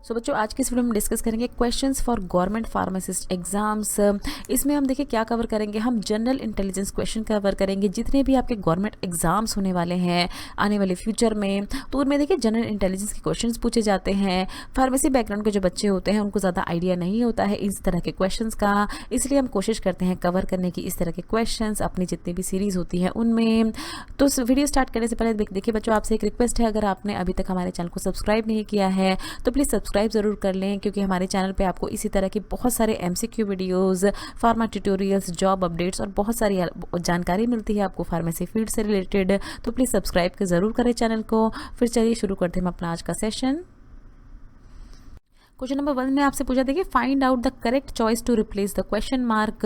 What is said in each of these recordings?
सो बच्चों, आज की इस वीडियो में डिस्कस करेंगे questions for government pharmacist exams. इसमें हम देखिए क्या कवर करेंगे, हम जनरल इंटेलिजेंस क्वेश्चन कवर करेंगे जितने भी आपके गवर्नमेंट एग्जाम्स होने वाले हैं आने वाले फ्यूचर में। तो उनमें देखिए जनरल इंटेलिजेंस के क्वेश्चंस पूछे जाते हैं। फार्मेसी बैकग्राउंड के जो बच्चे होते हैं उनको ज़्यादा आइडिया नहीं होता है इस तरह के क्वेश्चंस का, इसलिए हम कोशिश करते हैं कवर करने की इस तरह के क्वेश्चंस अपनी जितनी भी सीरीज़ होती है उनमें। तो वीडियो स्टार्ट करने से पहले देखिए बच्चों, आपसे एक रिक्वेस्ट है, अगर आपने अभी तक हमारे चैनल को सब्सक्राइब नहीं किया है तो प्लीज़ सब्सक्राइब ज़रूर कर लें, क्योंकि हमारे चैनल पे आपको इसी तरह की बहुत सारे MCQ videos, pharma tutorials, job updates और बहुत सारी जानकारी मिलती है आपको फार्मेसी फील्ड से रिलेटेड। तो प्लीज़ सब्सक्राइब ज़रूर करें चैनल को। फिर चलिए शुरू करते हैं हम अपना आज का सेशन। क्वेश्चन नंबर 1 में आपसे पूछा, देखिए find out the correct choice to replace the question mark.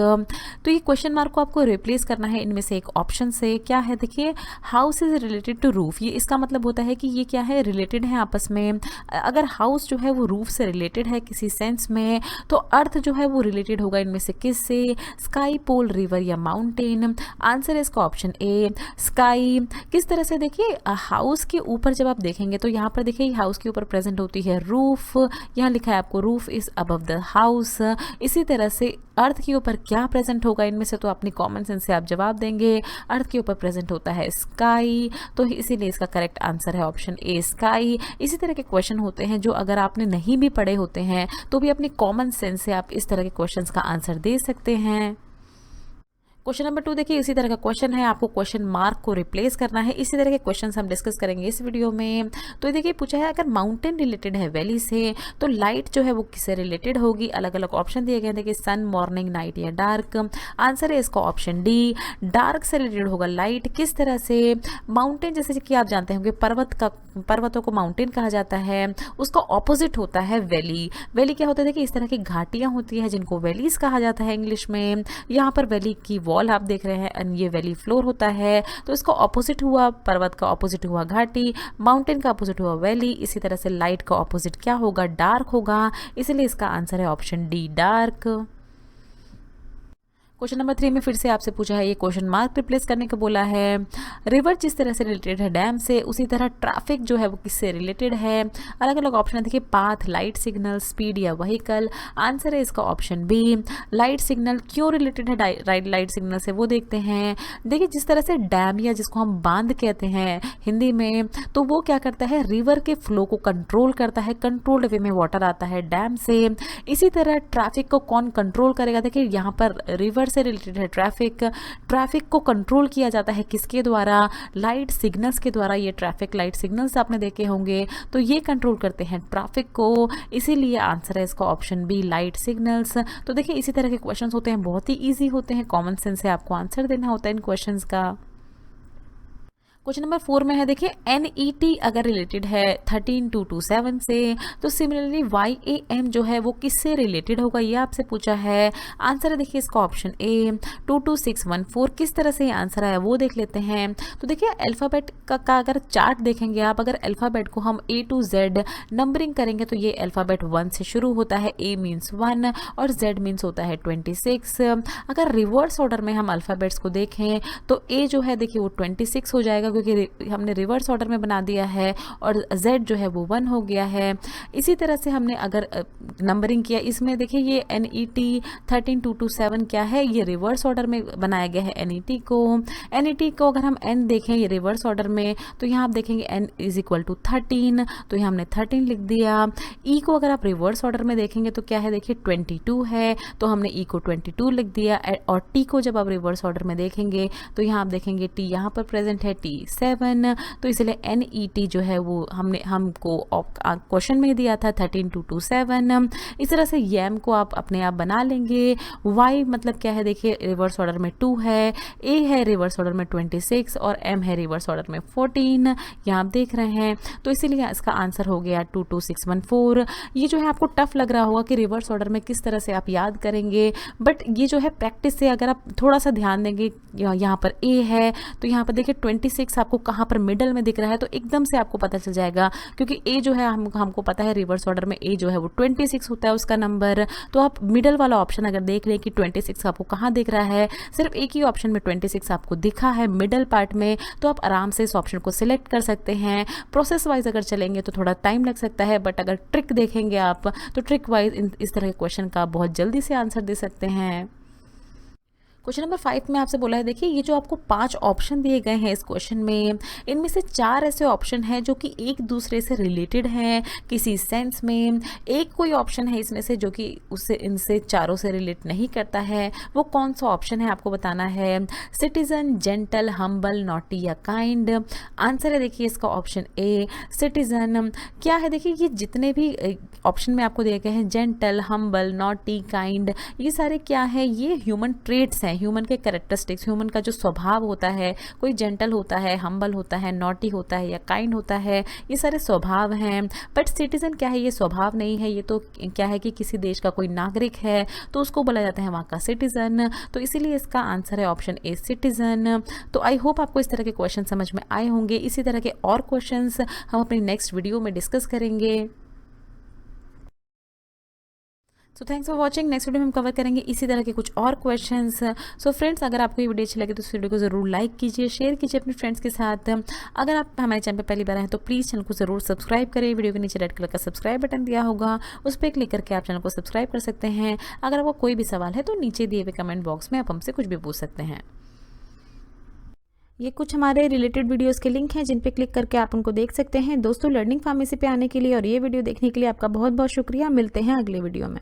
तो ये क्वेश्चन मार्क को आपको रिप्लेस करना है इनमें से एक ऑप्शन से। क्या है, देखिए house is related to roof. ये इसका मतलब होता है कि ये क्या है, रिलेटेड है आपस में। अगर हाउस जो है वो रूफ से रिलेटेड है किसी सेंस में, तो अर्थ जो है वो रिलेटेड होगा इनमें से किससे, स्काई, पोल, रिवर या माउंटेन। आंसर है इसका ऑप्शन ए, स्काई। किस तरह से, देखिए हाउस के ऊपर जब आप देखेंगे तो यहाँ पर देखिए हाउस के ऊपर प्रेजेंट होती है रूफ, यहाँ लिखा है आपको roof is above the house. इसी तरह से अर्थ के ऊपर क्या प्रेजेंट होगा इनमें से, तो अपनी कॉमन सेंस से आप जवाब देंगे। अर्थ के ऊपर प्रेजेंट होता है स्काई, तो इसीलिए इसका करेक्ट आंसर है ऑप्शन ए, स्काई। इसी तरह के क्वेश्चन होते हैं जो अगर आपने नहीं भी पढ़े होते हैं तो भी अपनी कॉमन सेंस से आप इस तरह के क्वेश्चंस का आंसर दे सकते हैं। क्वेश्चन नंबर 2 देखिए इसी तरह का क्वेश्चन है, आपको क्वेश्चन मार्क को रिप्लेस करना है। इसी तरह के क्वेश्चंस हम डिस्कस करेंगे इस वीडियो में। तो ये देखिए पूछा है, अगर माउंटेन रिलेटेड है वैली से तो लाइट जो है वो किससे रिलेटेड होगी। अलग अलग ऑप्शन दिए गए, देखिए सन, मॉर्निंग, नाइट या डार्क। आंसर है इसका ऑप्शन डी, डार्क से रिलेटेड होगा लाइट। किस तरह से, माउंटेन जैसे कि आप जानते होंगे पर्वतों को माउंटेन कहा जाता है, उसका ऑपोजिट होता है वैली। वैली क्या होता है, देखिए इस तरह की घाटियां होती है जिनको वैलीज कहा जाता है इंग्लिश में। यहाँ पर वैली की वॉल आप देख रहे हैं, ये वैली फ्लोर होता है, तो इसका ऑपोजिट हुआ पर्वत का ऑपोजिट हुआ घाटी, माउंटेन का ऑपोजिट हुआ वैली। इसी तरह से लाइट का ऑपोजिट क्या होगा, डार्क होगा, इसलिए इसका आंसर है option D, dark. Question number 3 में फिर से आपसे पूछा है, ये क्वेश्चन मार्क रिप्लेस करने को बोला है। रिवर जिस तरह से रिलेटेड है डैम से, उसी तरह ट्रैफिक जो है वो किससे रिलेटेड है। अलग अलग ऑप्शन है, देखिए पाथ, लाइट सिग्नल, स्पीड या व्हीकल। आंसर है इसका ऑप्शन बी, लाइट सिग्नल। क्यों रिलेटेड है लाइट सिग्नल से, वो देखते हैं। देखिए जिस तरह से डैम या जिसको हम बांध कहते हैं हिंदी में, तो वो क्या करता है, रिवर के फ्लो को कंट्रोल करता है, कंट्रोल्ड वे में वाटर आता है डैम से। इसी तरह ट्रैफिक को कौन कंट्रोल करेगा, देखिए यहाँ पर रिवर से रिलेटेड है ट्रैफिक को कंट्रोल किया जाता है किसके द्वारा, लाइट सिग्नल्स के द्वारा। ये ट्रैफिक लाइट सिग्नल्स आपने देखे होंगे, तो ये कंट्रोल करते हैं ट्रैफिक को, इसीलिए आंसर है इसका ऑप्शन बी, लाइट सिग्नल्स। तो देखिए इसी तरह के क्वेश्चंस होते हैं, बहुत ही इजी होते हैं, कॉमन सेंस से आपको आंसर देना होता है इन क्वेश्चंस का। क्वेश्चन नंबर 4 में है, देखिए NET अगर रिलेटेड है 13227 से, तो सिमिलरली YAM जो है वो किससे रिलेटेड होगा, ये आपसे पूछा है। आंसर है देखिए इसका ऑप्शन ए, 22614। किस तरह से ये आंसर आया वो देख लेते हैं। तो देखिए अल्फ़ाबेट का अगर चार्ट देखेंगे आप, अगर अल्फ़ाबेट को हम A to Z नंबरिंग करेंगे तो ये अल्फ़ाबेट 1 से शुरू होता है, A मीन्स 1 और Z मीन्स होता है 26। अगर रिवर्स ऑर्डर में हम अल्फ़ाबेट्स को देखें तो A जो है देखिए वो 26 हो जाएगा, क्योंकि हमने रिवर्स ऑर्डर में बना दिया है, और Z जो है वो 1 हो गया है। इसी तरह से हमने अगर नंबरिंग किया, इसमें देखिए ये NET 13227 क्या है, ये रिवर्स ऑर्डर में बनाया गया है NET को अगर हम N देखें ये रिवर्स ऑर्डर में, तो यहाँ आप देखेंगे N इज इक्वल टू 13, तो यहाँ हमने 13 लिख दिया। E को अगर आप रिवर्स ऑर्डर में देखेंगे तो क्या है, देखिए 22 है, तो हमने E को 22 लिख दिया। और T को जब आप रिवर्स ऑर्डर में देखेंगे तो यहाँ आप देखेंगे T यहाँ पर प्रेजेंट है, T7, तो इसलिए NET जो है वो हमको क्वेश्चन में दिया था 13227। इस तरह से YAM को आप अपने आप बना लेंगे। Y मतलब क्या है, देखिए रिवर्स ऑर्डर में 2 है, A है रिवर्स ऑर्डर में 26 और M है रिवर्स ऑर्डर में 14, यहाँ आप देख रहे हैं। तो इसीलिए इसका आंसर हो गया 22614। ये जो है आपको टफ लग रहा होगा कि रिवर्स ऑर्डर में किस तरह से आप याद करेंगे, बट ये जो है प्रैक्टिस से अगर आप थोड़ा सा ध्यान देंगे, यहाँ पर A है तो यहाँ पर देखिए 26 26 आपको कहाँ पर मिडल में दिख रहा है तो एकदम से आपको पता चल जाएगा, क्योंकि ए जो है हमको पता है रिवर्स ऑर्डर में ए जो है वो 26 होता है उसका नंबर। तो आप मिडल वाला ऑप्शन अगर देख लें कि 26 आपको कहाँ दिख रहा है, सिर्फ एक ही ऑप्शन में 26 आपको दिखा है मिडल पार्ट में, तो आप आराम से इस ऑप्शन को सिलेक्ट कर सकते हैं। प्रोसेस वाइज अगर चलेंगे तो थोड़ा टाइम लग सकता है, बट अगर ट्रिक देखेंगे आप तो ट्रिक वाइज इस तरह के क्वेश्चन का बहुत जल्दी से आंसर दे सकते हैं। क्वेश्चन नंबर 5 में आपसे बोला है, देखिए ये जो आपको 5 ऑप्शन दिए गए हैं इस क्वेश्चन में, इनमें से 4 ऐसे ऑप्शन हैं जो कि एक दूसरे से रिलेटेड हैं किसी सेंस में। एक कोई ऑप्शन है इसमें से जो कि उससे इनसे चारों से रिलेट नहीं करता है। वो कौन सा ऑप्शन है आपको बताना है। सिटीजन, जेंटल, हम्बल, नॉटी या काइंड। आंसर है देखिए इसका ऑप्शन ए सिटीजन। क्या है देखिए ये जितने भी ऑप्शन में आपको दिए गए हैं, जेंटल, हम्बल, नॉटी, काइंड, ये सारे क्या है, ये ह्यूमन ट्रेट्स हैं, ह्यूमन के कैरेक्टरिस्टिक्स, ह्यूमन का जो स्वभाव होता है। कोई जेंटल होता है, हम्बल होता है, नॉटी होता है या काइंड होता है, ये सारे स्वभाव हैं। बट सिटीजन क्या है, ये स्वभाव नहीं है, ये तो क्या है कि किसी देश का कोई नागरिक है तो उसको बोला जाता है वहाँ का सिटीजन। तो इसीलिए इसका आंसर है ऑप्शन ए सिटीजन। तो आई होप आपको इस तरह के क्वेश्चन समझ में आए होंगे। इसी तरह के और क्वेश्चंस हम अपनी नेक्स्ट वीडियो में डिस्कस करेंगे। So thanks for watching. Next video में हम कवर करेंगे इसी तरह के कुछ और क्वेश्चंस। सो फ्रेंड्स, अगर आपको ये वीडियो अच्छी लगे तो इस वीडियो को ज़रूर लाइक कीजिए, शेयर कीजिए अपने फ्रेंड्स के साथ। अगर आप हमारे चैनल पर पहली बार आए तो प्लीज़ चैनल को ज़रूर सब्सक्राइब करें। वीडियो के नीचे रेड कलर का सब्सक्राइब बटन दिया होगा, उस पर क्लिक करके आप चैनल को सब्सक्राइब कर सकते हैं। अगर आपको कोई भी सवाल है तो नीचे दिए हुए कमेंट बॉक्स में आप हमसे कुछ भी पूछ सकते हैं। ये कुछ हमारे रिलेटेड वीडियोस के लिंक हैं जिन पे क्लिक करके आप उनको देख सकते हैं। दोस्तों, लर्निंग फार्मेसी पे आने के लिए और ये वीडियो देखने के लिए आपका बहुत बहुत शुक्रिया। मिलते हैं अगले वीडियो में।